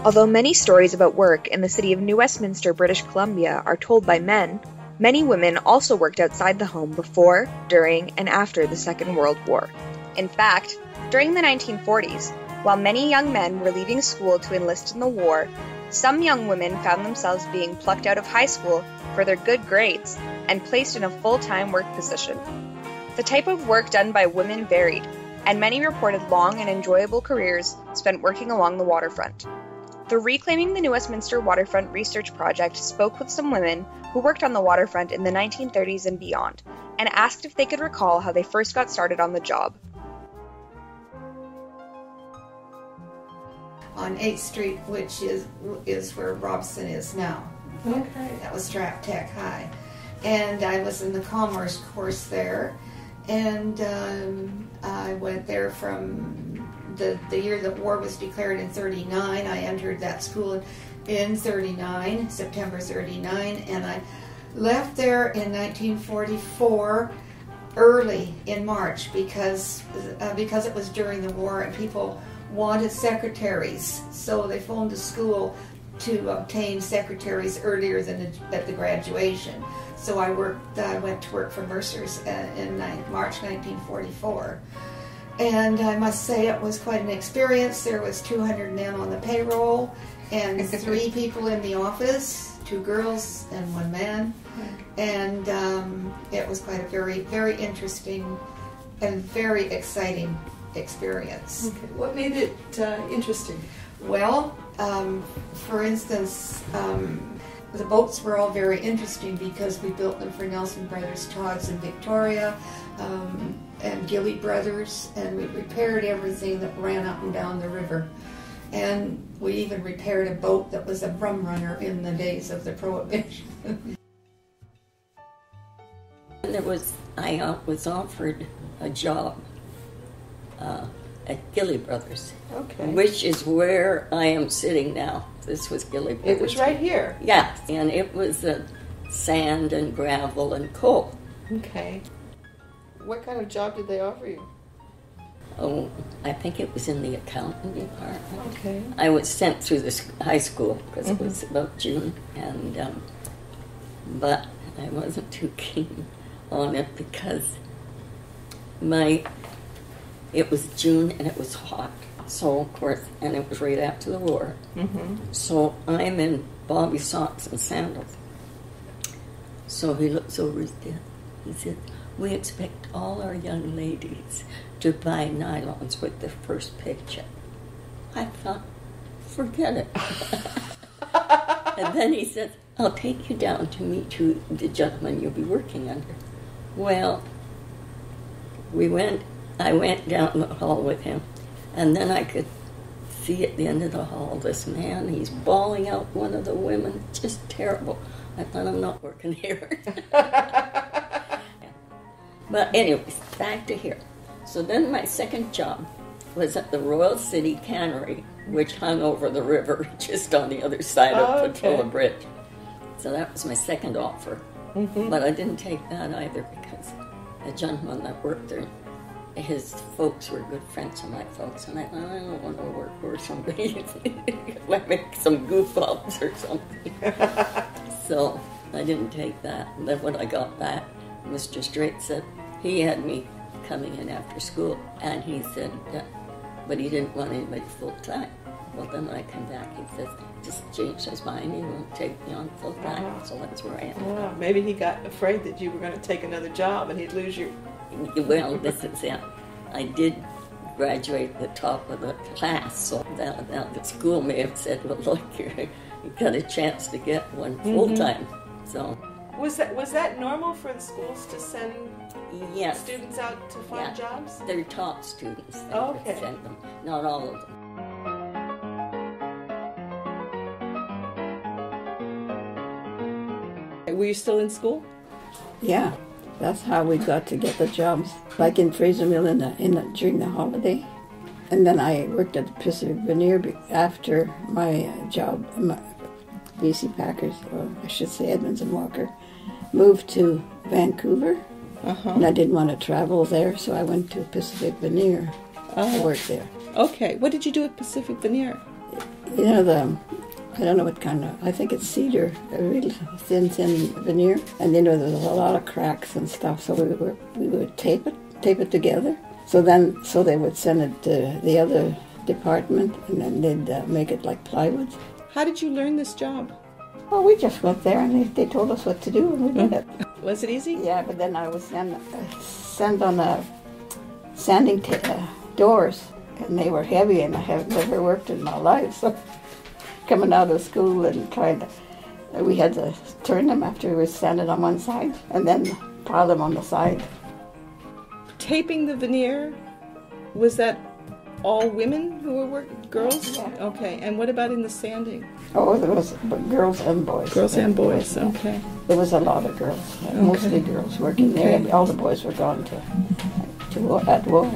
Although many stories about work in the city of New Westminster, British Columbia are told by men, many women also worked outside the home before, during, and after the Second World War. In fact, during the 1940s, while many young men were leaving school to enlist in the war, some young women found themselves being plucked out of high school for their good grades and placed in a full-time work position. The type of work done by women varied, and many reported long and enjoyable careers spent working along the waterfront. The Reclaiming the New Westminster Waterfront Research Project spoke with some women who worked on the waterfront in the 1930s and beyond, and asked if they could recall how they first got started on the job. On 8th Street, which is where Robson is now. Okay. That was Strat Tech High. And I was in the commerce course there, and I went there from the year that war was declared in 39. I entered that school in 39, September 39, and I left there in 1944 early in March because it was during the war and people wanted secretaries, so they phoned the school to obtain secretaries earlier than at the graduation. So I went to work for Mercer's in March 1944. And I must say it was quite an experience. There was 200 men on the payroll and 3 people in the office, 2 girls and 1 man. And it was quite a very, very interesting and very exciting experience. Okay. What made it interesting? Well, for instance, the boats were all very interesting because we built them for Nelson Brothers, Todd's in Victoria, and Gilly Brothers, and we repaired everything that ran up and down the river. And we even repaired a boat that was a rum runner in the days of the Prohibition. I was offered a job at Gilly Brothers, Okay. which is where I am sitting now. This was Gilly Brothers. It was right here. Yeah, and it was sand and gravel and coal. Okay. What kind of job did they offer you? Oh, I think it was in the accounting department. Okay. I was sent through this high school because it was about June, and but I wasn't too keen on it because it was June and it was hot. So of course, and it was right after the war. So I'm in bobby socks and sandals. So he looks over his desk. He said, "We expect all our young ladies to buy nylons with their first paycheck." I thought, forget it. And then he said, "I'll take you down to meet the gentleman you'll be working under." Well, I went down the hall with him, and then I could see at the end of the hall this man, he's bawling out one of the women, just terrible. I thought, I'm not working here. But anyways, back to here. So then my second job was at the Royal City Cannery, which hung over the river just on the other side of Patola Bridge. So that was my second offer. But I didn't take that either because a gentleman that worked there, his folks were good friends of my folks, and I thought, I don't want to work for somebody like make some goof ups or something. So I didn't take that. And then when I got back, Mr. Strait said he had me coming in after school, and he said, but he didn't want anybody full time. Well, then when I come back, he says, just changed his mind, he won't take me on full time. So that's where I am. Wow. Maybe he got afraid that you were going to take another job and he'd lose you. Well, this is it. I did graduate at the top of the class, so now the school may have said, well, look, you got a chance to get one full-time. So Was that normal for the schools to send yes, students out to find jobs? They're top students. They Okay. send them, not all of them. Were you still in school? Yeah, that's how we got to get the jobs, like in Fraser Mill during the holiday. And then I worked at the Pacific Veneer after my job, BC Packers, or I should say Edmonds and Walker, moved to Vancouver. And I didn't want to travel there, so I went to Pacific Veneer to work there. Okay. What did you do at Pacific Veneer? you know, I don't know what kind of, I think it's cedar, a real thin veneer. And you know, there's a lot of cracks and stuff, so we would tape it together. So they would send it to the other department, and then they'd make it like plywood. How did you learn this job? Well, we just went there, and they told us what to do, and we did it. Was it easy? Yeah, but then I was sent on sanding doors, and they were heavy, and I have never worked in my life, so coming out of school and we had to turn them after we were sanded on one side, and then pile them on the side. Taping the veneer, was that all women who were working? Girls? Yeah. Okay, and what about in the sanding? Oh, there was girls and boys. Girls and boys, okay. There was a lot of girls, mostly girls working there. All the boys were gone at war.